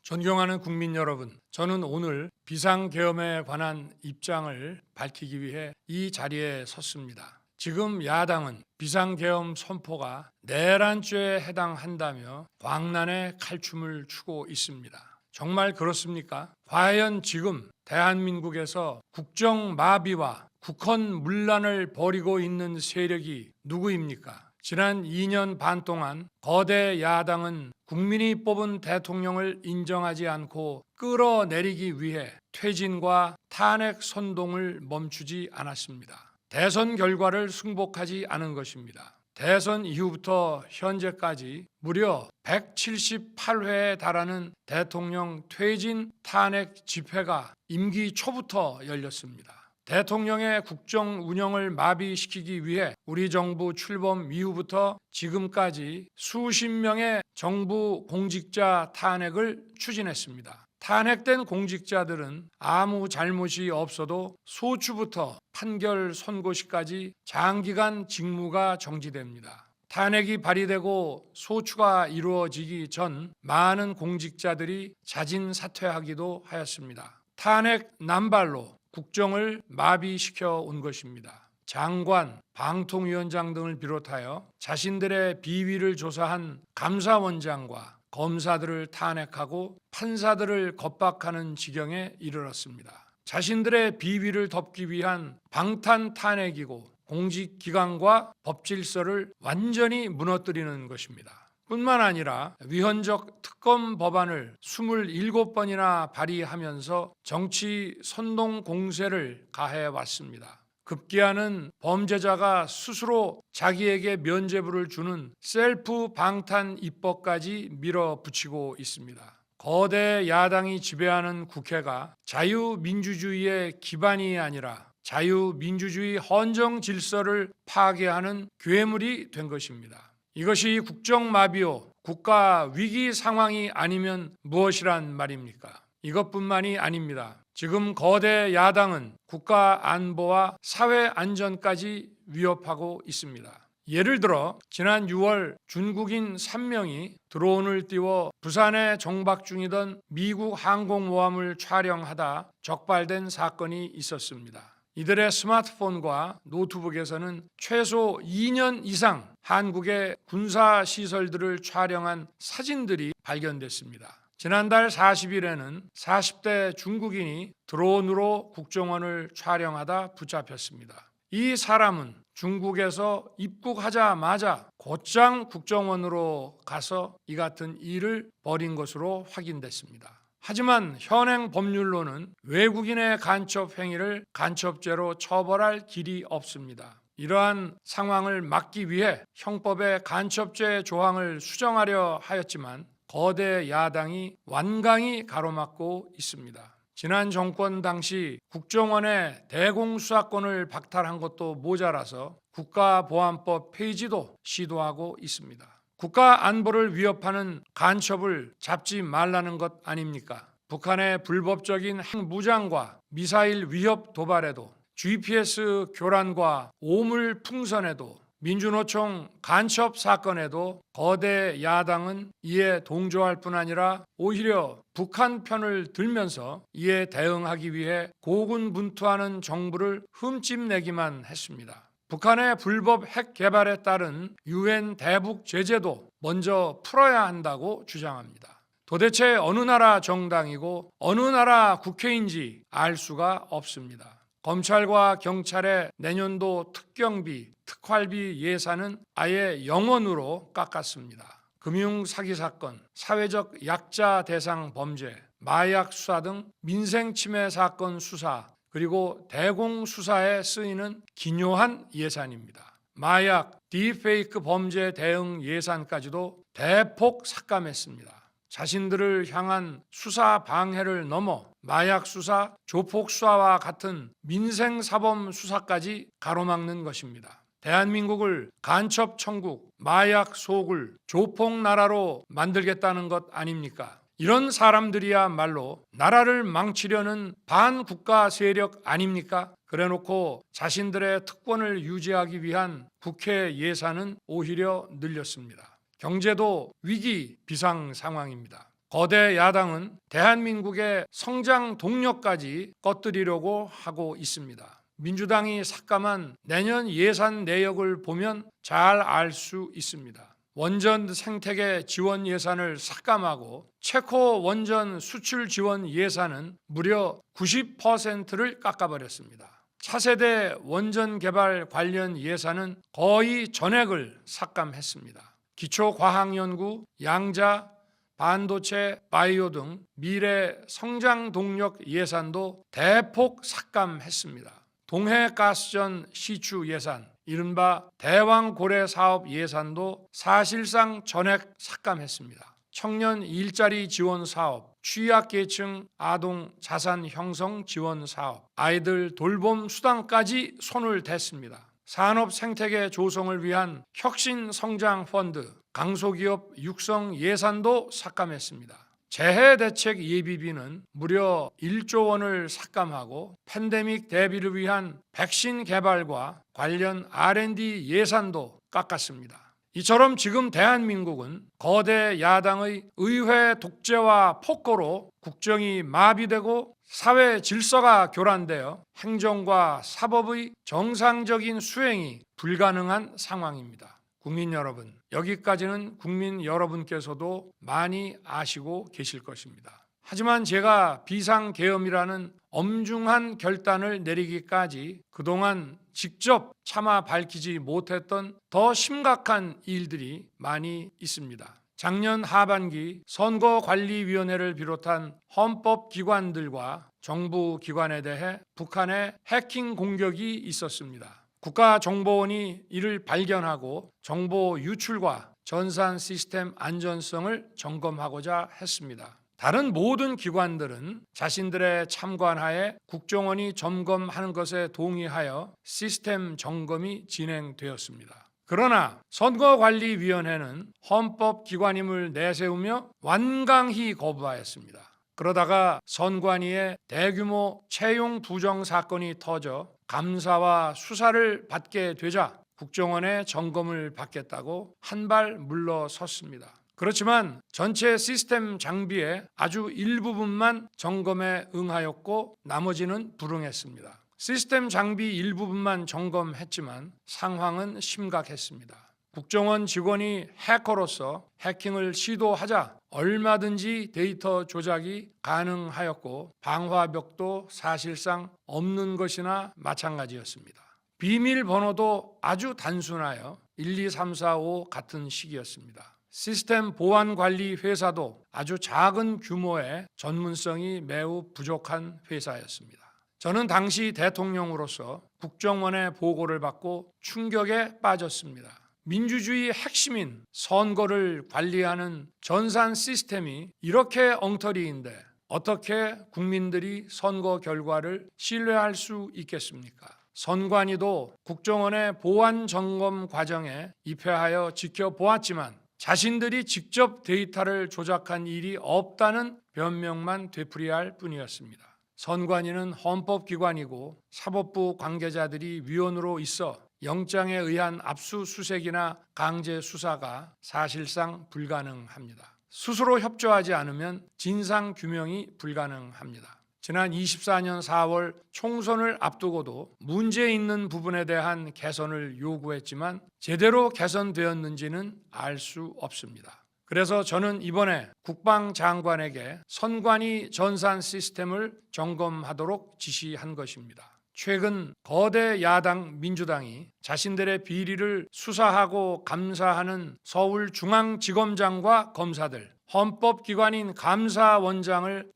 존경하는 국민 여러분, 저는 오늘 비상계엄에 관한 입장을 밝히기 위해 이 자리에 섰습니다. 지금 야당은 비상계엄 선포가 내란죄에 해당한다며 광란의 칼춤을 추고 있습니다. 정말 그렇습니까? 과연 지금 대한민국에서 국정마비와 국헌문란을 벌이고 있는 세력이 누구입니까? 지난 2년 반 동안 거대 야당은 국민이 뽑은 대통령을 인정하지 않고 끌어내리기 위해 퇴진과 탄핵 선동을 멈추지 않았습니다. 대선 결과를 승복하지 않은 것입니다. 대선 이후부터 현재까지 무려 178회에 달하는 대통령 퇴진 탄핵 집회가 임기 초부터 열렸습니다. 대통령의 국정 운영을 마비시키기 위해 우리 정부 출범 이후부터 지금까지 수십 명의 정부 공직자 탄핵을 추진했습니다. 탄핵된 공직자들은 아무 잘못이 없어도 소추부터 판결 선고시까지 장기간 직무가 정지됩니다. 탄핵이 발의되고 소추가 이루어지기 전 많은 공직자들이 자진 사퇴하기도 하였습니다. 탄핵 남발로 국정을 마비시켜 온 것입니다. 장관, 방통위원장 등을 비롯하여 자신들의 비위를 조사한 감사원장과 검사들을 탄핵하고 판사들을 겁박하는 지경에 이르렀습니다. 자신들의 비위를 덮기 위한 방탄 탄핵이고 공직기관과 법질서를 완전히 무너뜨리는 것입니다. 뿐만 아니라 위헌적 특검 법안을 27번이나 발의하면서 정치 선동 공세를 가해왔습니다. 급기야는 범죄자가 스스로 자기에게 면죄부를 주는 셀프 방탄 입법까지 밀어붙이고 있습니다. 거대 야당이 지배하는 국회가 자유민주주의의 기반이 아니라 자유민주주의 헌정 질서를 파괴하는 괴물이 된 것입니다. 이것이 국정마비요 국가 위기 상황이 아니면 무엇이란 말입니까? 이것뿐만이 아닙니다. 지금 거대 야당은 국가 안보와 사회 안전까지 위협하고 있습니다. 예를 들어 지난 6월 중국인 3명이 드론을 띄워 부산에 정박 중이던 미국 항공모함을 촬영하다 적발된 사건이 있었습니다. 이들의 스마트폰과 노트북에서는 최소 2년 이상 한국의 군사시설들을 촬영한 사진들이 발견됐습니다. 지난달 40일에는 40대 중국인이 드론으로 국정원을 촬영하다 붙잡혔습니다. 이 사람은 중국에서 입국하자마자 곧장 국정원으로 가서 이 같은 일을 벌인 것으로 확인됐습니다. 하지만 현행 법률로는 외국인의 간첩 행위를 간첩죄로 처벌할 길이 없습니다. 이러한 상황을 막기 위해 형법의 간첩죄 조항을 수정하려 하였지만 거대 야당이 완강히 가로막고 있습니다. 지난 정권 당시 국정원의 대공수사권을 박탈한 것도 모자라서 국가보안법 폐지도 시도하고 있습니다. 국가 안보를 위협하는 간첩을 잡지 말라는 것 아닙니까? 북한의 불법적인 핵무장과 미사일 위협 도발에도 GPS 교란과 오물 풍선에도 민주노총 간첩 사건에도 거대 야당은 이에 동조할 뿐 아니라 오히려 북한 편을 들면서 이에 대응하기 위해 고군분투하는 정부를 흠집내기만 했습니다. 북한의 불법 핵 개발에 따른 유엔 대북 제재도 먼저 풀어야 한다고 주장합니다. 도대체 어느 나라 정당이고 어느 나라 국회인지 알 수가 없습니다. 검찰과 경찰의 내년도 특경비, 특활비 예산은 아예 0원으로 깎았습니다. 금융 사기 사건, 사회적 약자 대상 범죄, 마약 수사 등 민생 침해 사건 수사, 그리고 대공 수사에 쓰이는 기묘한 예산입니다. 마약, 딥페이크 범죄 대응 예산까지도 대폭 삭감했습니다. 자신들을 향한 수사 방해를 넘어 마약 수사, 조폭 수사와 같은 민생 사범 수사까지 가로막는 것입니다. 대한민국을 간첩 천국, 마약 소굴, 조폭 나라로 만들겠다는 것 아닙니까? 이런 사람들이야말로 나라를 망치려는 반국가 세력 아닙니까? 그래놓고 자신들의 특권을 유지하기 위한 국회 예산은 오히려 늘렸습니다. 경제도 위기 비상 상황입니다. 거대 야당은 대한민국의 성장 동력까지 꺼뜨리려고 하고 있습니다. 민주당이 삭감한 내년 예산 내역을 보면 잘 알 수 있습니다. 원전 생태계 지원 예산을 삭감하고 체코 원전 수출 지원 예산은 무려 90%를 깎아버렸습니다. 차세대 원전 개발 관련 예산은 거의 전액을 삭감했습니다. 기초과학연구, 양자, 반도체, 바이오 등 미래 성장 동력 예산도 대폭 삭감했습니다. 동해가스전 시추 예산, 이른바 대왕고래 사업 예산도 사실상 전액 삭감했습니다. 청년 일자리 지원 사업, 취약계층 아동 자산 형성 지원 사업, 아이들 돌봄 수당까지 손을 댔습니다. 산업 생태계 조성을 위한 혁신 성장 펀드, 강소기업 육성 예산도 삭감했습니다. 재해 대책 예비비는 무려 1조 원을 삭감하고 팬데믹 대비를 위한 백신 개발과 관련 R&D 예산도 깎았습니다. 이처럼 지금 대한민국은 거대 야당의 의회 독재와 폭거로 국정이 마비되고 사회 질서가 교란되어 행정과 사법의 정상적인 수행이 불가능한 상황입니다. 국민 여러분, 여기까지는 국민 여러분께서도 많이 아시고 계실 것입니다. 하지만 제가 비상계엄이라는 엄중한 결단을 내리기까지 그동안 직접 차마 밝히지 못했던 더 심각한 일들이 많이 있습니다. 작년 하반기 선거관리위원회를 비롯한 헌법기관들과 정부기관에 대해 북한의 해킹 공격이 있었습니다. 국가정보원이 이를 발견하고 정보 유출과 전산 시스템 안전성을 점검하고자 했습니다. 다른 모든 기관들은 자신들의 참관하에 국정원이 점검하는 것에 동의하여 시스템 점검이 진행되었습니다. 그러나 선거관리위원회는 헌법기관임을 내세우며 완강히 거부하였습니다. 그러다가 선관위의 대규모 채용 부정 사건이 터져 감사와 수사를 받게 되자 국정원의 점검을 받겠다고 한 발 물러섰습니다. 그렇지만 전체 시스템 장비의 아주 일부분만 점검에 응하였고 나머지는 불응했습니다. 시스템 장비 일부분만 점검했지만 상황은 심각했습니다. 국정원 직원이 해커로서 해킹을 시도하자 얼마든지 데이터 조작이 가능하였고 방화벽도 사실상 없는 것이나 마찬가지였습니다. 비밀번호도 아주 단순하여 1, 2, 3, 4, 5 같은 식이었습니다. 시스템 보안 관리 회사도 아주 작은 규모의 전문성이 매우 부족한 회사였습니다. 저는 당시 대통령으로서 국정원의 보고를 받고 충격에 빠졌습니다. 민주주의 핵심인 선거를 관리하는 전산 시스템이 이렇게 엉터리인데 어떻게 국민들이 선거 결과를 신뢰할 수 있겠습니까? 선관위도 국정원의 보안 점검 과정에 입회하여 지켜보았지만 자신들이 직접 데이터를 조작한 일이 없다는 변명만 되풀이할 뿐이었습니다. 선관위는 헌법기관이고 사법부 관계자들이 위원으로 있어 영장에 의한 압수수색이나 강제 수사가 사실상 불가능합니다. 스스로 협조하지 않으면 진상규명이 불가능합니다. 지난 24년 4월 총선을 앞두고도 문제 있는 부분에 대한 개선을 요구했지만 제대로 개선되었는지는 알 수 없습니다. 그래서 저는 이번에 국방장관에게 선관위 전산 시스템을 점검하도록 지시한 것입니다. 최근 거대 야당 민주당이 자신들의 비리를 수사하고 감사하는 서울중앙지검장과 검사들, 헌법기관인 감사원장을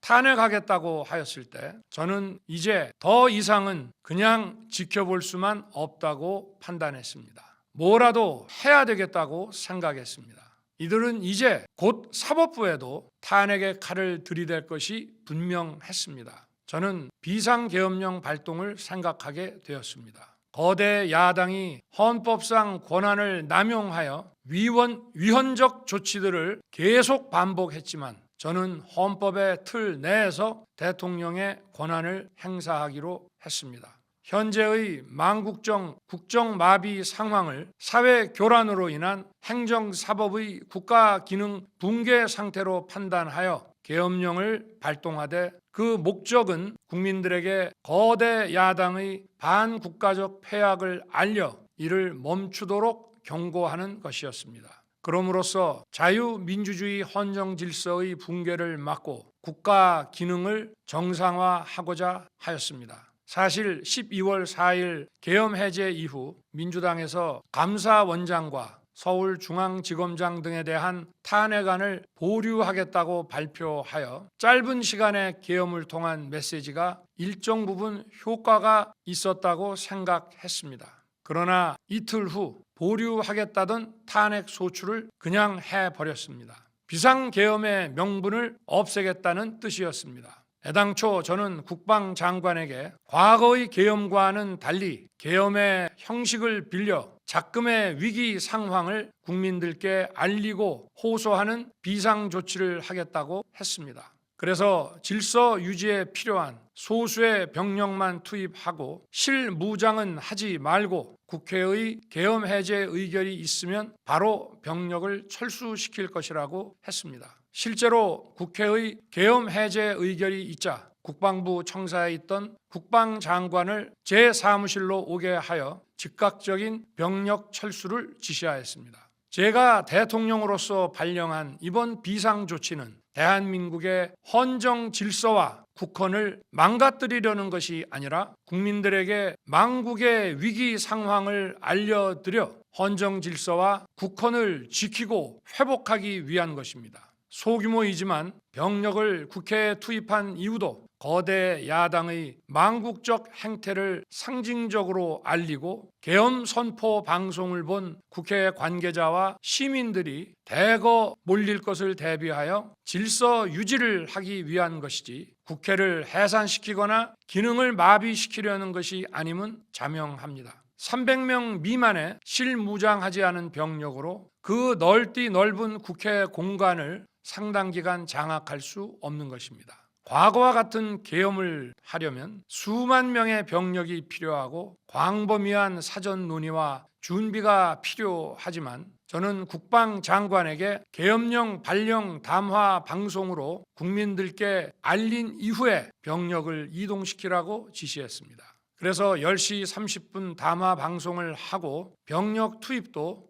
탄핵하겠다고 하였을 때 저는 이제 더 이상은 그냥 지켜볼 수만 없다고 판단했습니다. 뭐라도 해야 되겠다고 생각했습니다. 이들은 이제 곧 사법부에도 탄핵의 칼을 들이댈 것이 분명했습니다. 저는 비상계엄령 발동을 생각하게 되었습니다. 거대 야당이 헌법상 권한을 남용하여 위헌적 조치들을 계속 반복했지만 저는 헌법의 틀 내에서 대통령의 권한을 행사하기로 했습니다. 현재의 망국정 국정마비 상황을 사회 교란으로 인한 행정사법의 국가기능 붕괴 상태로 판단하여 계엄령을 발동하되 그 목적은 국민들에게 거대 야당의 반국가적 패악을 알려 이를 멈추도록 경고하는 것이었습니다. 그럼으로써 자유민주주의 헌정질서의 붕괴를 막고 국가 기능을 정상화하고자 하였습니다. 사실 12월 4일 계엄 해제 이후 민주당에서 감사원장과 서울중앙지검장 등에 대한 탄핵안을 보류하겠다고 발표하여 짧은 시간에 계엄을 통한 메시지가 일정 부분 효과가 있었다고 생각했습니다. 그러나 이틀 후 보류하겠다던 탄핵 소추를 그냥 해버렸습니다. 비상계엄의 명분을 없애겠다는 뜻이었습니다. 애당초 저는 국방장관에게 과거의 계엄과는 달리 계엄의 형식을 빌려 작금의 위기 상황을 국민들께 알리고 호소하는 비상조치를 하겠다고 했습니다. 그래서 질서 유지에 필요한 소수의 병력만 투입하고 실무장은 하지 말고 국회의 계엄 해제 의결이 있으면 바로 병력을 철수시킬 것이라고 했습니다. 실제로 국회의 계엄 해제 의결이 있자 국방부 청사에 있던 국방장관을 제 사무실로 오게 하여 즉각적인 병력 철수를 지시하였습니다. 제가 대통령으로서 발령한 이번 비상조치는 대한민국의 헌정 질서와 국헌을 망가뜨리려는 것이 아니라 국민들에게 망국의 위기 상황을 알려드려 헌정 질서와 국헌을 지키고 회복하기 위한 것입니다. 소규모이지만 병력을 국회에 투입한 이유도 거대 야당의 망국적 행태를 상징적으로 알리고 계엄 선포 방송을 본 국회 관계자와 시민들이 대거 몰릴 것을 대비하여 질서 유지를 하기 위한 것이지 국회를 해산시키거나 기능을 마비시키려는 것이 아님은 자명합니다. 300명 미만의 실무장하지 않은 병력으로 그 넓디 넓은 국회 공간을 상당 기간 장악할 수 없는 것입니다. 과거와 같은 계엄을 하려면 수만 명의 병력이 필요하고 광범위한 사전 논의와 준비가 필요하지만 저는 국방장관에게 계엄령 발령 담화 방송으로 국민들께 알린 이후에 병력을 이동시키라고 지시했습니다. 그래서 10시 30분 담화 방송을 하고 병력 투입도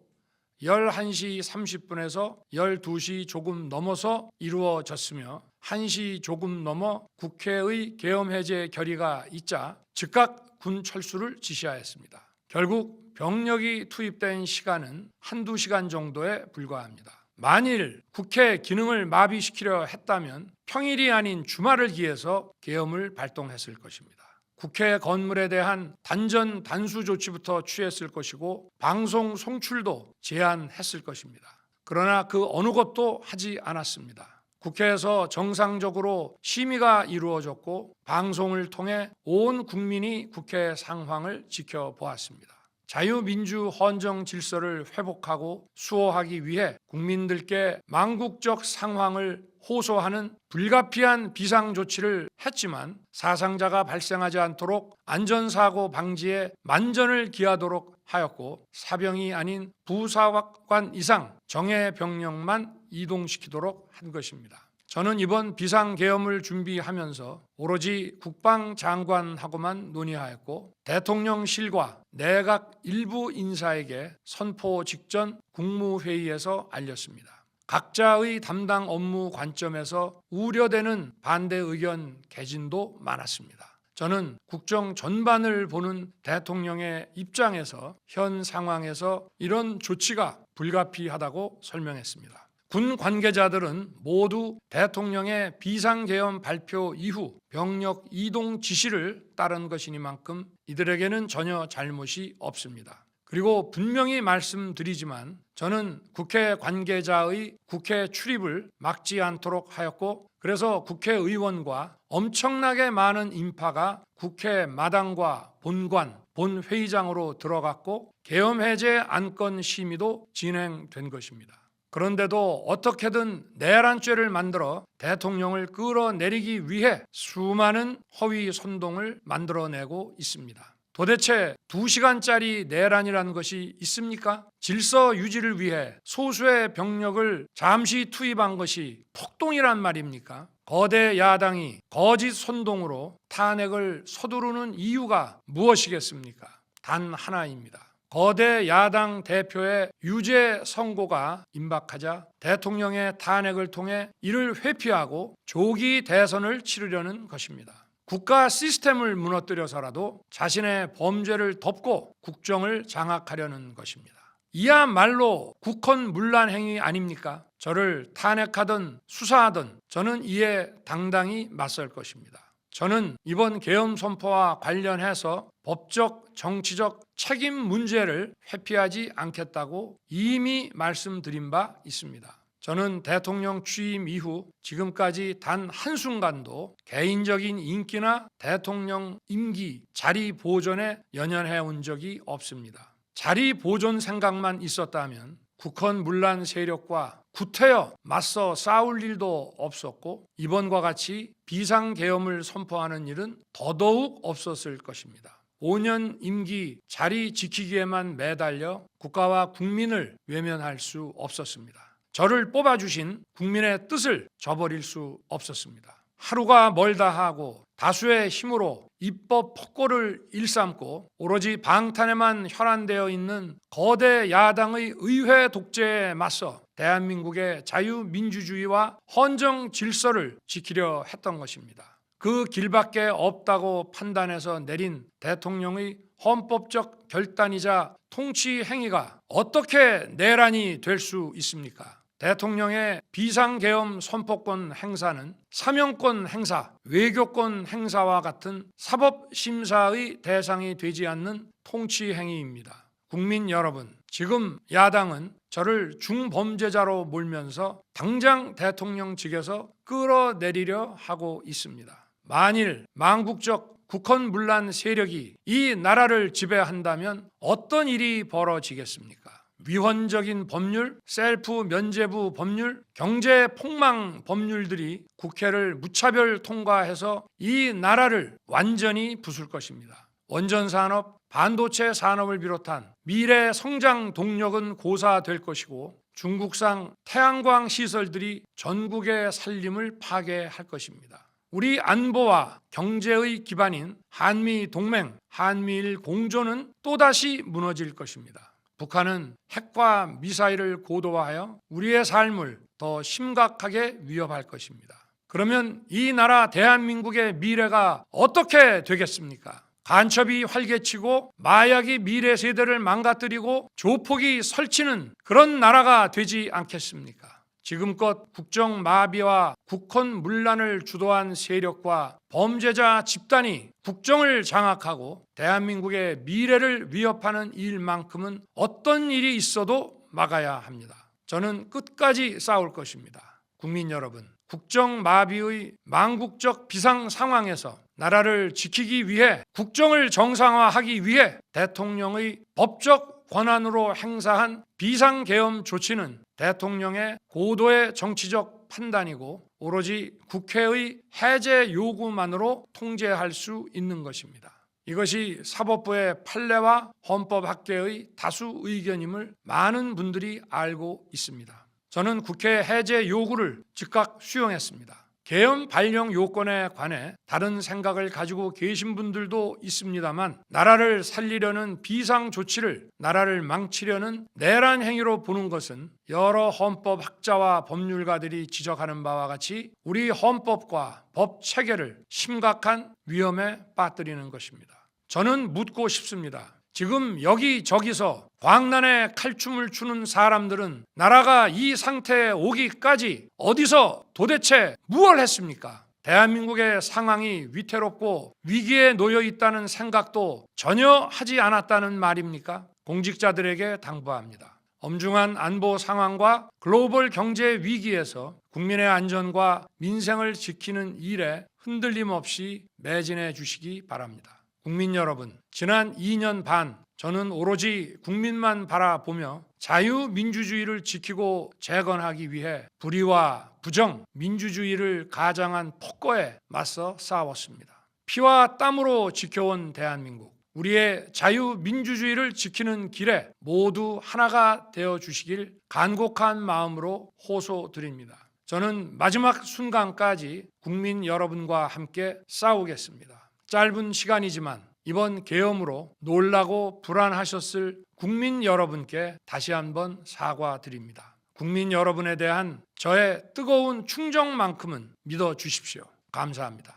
11시 30분에서 12시 조금 넘어서 이루어졌으며 1시 조금 넘어 국회의 계엄 해제 결의가 있자 즉각 군 철수를 지시하였습니다. 결국 병력이 투입된 시간은 한두 시간 정도에 불과합니다. 만일 국회 기능을 마비시키려 했다면 평일이 아닌 주말을 기해서 계엄을 발동했을 것입니다. 국회 건물에 대한 단전 단수 조치부터 취했을 것이고 방송 송출도 제한했을 것입니다. 그러나 그 어느 것도 하지 않았습니다. 국회에서 정상적으로 심의가 이루어졌고 방송을 통해 온 국민이 국회 상황을 지켜보았습니다. 자유민주 헌정 질서를 회복하고 수호하기 위해 국민들께 망국적 상황을 호소하는 불가피한 비상조치를 했지만 사상자가 발생하지 않도록 안전사고 방지에 만전을 기하도록 하였고 사병이 아닌 부사관 이상 정예 병력만 이동시키도록 한 것입니다. 저는 이번 비상계엄을 준비하면서 오로지 국방장관하고만 논의하였고 대통령실과 내각 일부 인사에게 선포 직전 국무회의에서 알렸습니다. 각자의 담당 업무 관점에서 우려되는 반대 의견 개진도 많았습니다. 저는 국정 전반을 보는 대통령의 입장에서 현 상황에서 이런 조치가 불가피하다고 설명했습니다. 군 관계자들은 모두 대통령의 비상계엄 발표 이후 병력 이동 지시를 따른 것이니만큼 이들에게는 전혀 잘못이 없습니다. 그리고 분명히 말씀드리지만 저는 국회 관계자의 국회 출입을 막지 않도록 하였고 그래서 국회의원과 엄청나게 많은 인파가 국회 마당과 본관, 본회의장으로 들어갔고 계엄 해제 안건 심의도 진행된 것입니다. 그런데도 어떻게든 내란죄를 만들어 대통령을 끌어내리기 위해 수많은 허위 선동을 만들어내고 있습니다. 도대체 2시간짜리 내란이라는 것이 있습니까? 질서 유지를 위해 소수의 병력을 잠시 투입한 것이 폭동이란 말입니까? 거대 야당이 거짓 선동으로 탄핵을 서두르는 이유가 무엇이겠습니까? 단 하나입니다. 거대 야당 대표의 유죄 선고가 임박하자 대통령의 탄핵을 통해 이를 회피하고 조기 대선을 치르려는 것입니다. 국가 시스템을 무너뜨려서라도 자신의 범죄를 덮고 국정을 장악하려는 것입니다. 이야말로 국헌문란 행위 아닙니까? 저를 탄핵하든 수사하든 저는 이에 당당히 맞설 것입니다. 저는 이번 계엄 선포와 관련해서 법적, 정치적 책임 문제를 회피하지 않겠다고 이미 말씀드린 바 있습니다. 저는 대통령 취임 이후 지금까지 단 한순간도 개인적인 인기나 대통령 임기, 자리 보존에 연연해 온 적이 없습니다. 자리 보존 생각만 있었다면 국헌문란 세력과 구태여 맞서 싸울 일도 없었고 이번과 같이 비상계엄을 선포하는 일은 더더욱 없었을 것입니다. 5년 임기 자리 지키기에만 매달려 국가와 국민을 외면할 수 없었습니다. 저를 뽑아주신 국민의 뜻을 저버릴 수 없었습니다. 하루가 멀다 하고 다수의 힘으로 입법 폭거를 일삼고 오로지 방탄에만 혈안되어 있는 거대 야당의 의회 독재에 맞서 대한민국의 자유민주주의와 헌정 질서를 지키려 했던 것입니다. 그 길밖에 없다고 판단해서 내린 대통령의 헌법적 결단이자 통치 행위가 어떻게 내란이 될 수 있습니까? 대통령의 비상계엄 선포권 행사는 사명권 행사, 외교권 행사와 같은 사법심사의 대상이 되지 않는 통치 행위입니다. 국민 여러분, 지금 야당은 저를 중범죄자로 몰면서 당장 대통령직에서 끌어내리려 하고 있습니다. 만일 망국적 국헌문란 세력이 이 나라를 지배한다면 어떤 일이 벌어지겠습니까? 위헌적인 법률, 셀프 면죄부 법률, 경제 폭망 법률들이 국회를 무차별 통과해서 이 나라를 완전히 부술 것입니다. 원전 산업, 반도체 산업을 비롯한 미래 성장 동력은 고사될 것이고 중국산 태양광 시설들이 전국의 살림을 파괴할 것입니다. 우리 안보와 경제의 기반인 한미 동맹, 한미일 공조는 또다시 무너질 것입니다. 북한은 핵과 미사일을 고도화하여 우리의 삶을 더 심각하게 위협할 것입니다. 그러면 이 나라 대한민국의 미래가 어떻게 되겠습니까? 간첩이 활개치고 마약이 미래 세대를 망가뜨리고 조폭이 설치는 그런 나라가 되지 않겠습니까? 지금껏 국정마비와 국헌문란을 주도한 세력과 범죄자 집단이 국정을 장악하고 대한민국의 미래를 위협하는 일만큼은 어떤 일이 있어도 막아야 합니다. 저는 끝까지 싸울 것입니다. 국민 여러분, 국정마비의 망국적 비상 상황에서 나라를 지키기 위해 국정을 정상화하기 위해 대통령의 법적 권한으로 행사한 비상계엄 조치는 대통령의 고도의 정치적 판단이고 오로지 국회의 해제 요구만으로 통제할 수 있는 것입니다. 이것이 사법부의 판례와 헌법학계의 다수 의견임을 많은 분들이 알고 있습니다. 저는 국회 해제 요구를 즉각 수용했습니다. 계엄 발령 요건에 관해 다른 생각을 가지고 계신 분들도 있습니다만 나라를 살리려는 비상 조치를 나라를 망치려는 내란 행위로 보는 것은 여러 헌법학자와 법률가들이 지적하는 바와 같이 우리 헌법과 법 체계를 심각한 위험에 빠뜨리는 것입니다. 저는 묻고 싶습니다. 지금 여기저기서 광란에 칼춤을 추는 사람들은 나라가 이 상태에 오기까지 어디서 도대체 무엇을 했습니까? 대한민국의 상황이 위태롭고 위기에 놓여 있다는 생각도 전혀 하지 않았다는 말입니까? 공직자들에게 당부합니다. 엄중한 안보 상황과 글로벌 경제 위기에서 국민의 안전과 민생을 지키는 일에 흔들림 없이 매진해 주시기 바랍니다. 국민 여러분, 지난 2년 반 저는 오로지 국민만 바라보며 자유민주주의를 지키고 재건하기 위해 불의와 부정, 민주주의를 가장한 폭거에 맞서 싸웠습니다. 피와 땀으로 지켜온 대한민국, 우리의 자유민주주의를 지키는 길에 모두 하나가 되어 주시길 간곡한 마음으로 호소드립니다. 저는 마지막 순간까지 국민 여러분과 함께 싸우겠습니다. 짧은 시간이지만 이번 계엄으로 놀라고 불안하셨을 국민 여러분께 다시 한번 사과드립니다. 국민 여러분에 대한 저의 뜨거운 충정만큼은 믿어 주십시오. 감사합니다.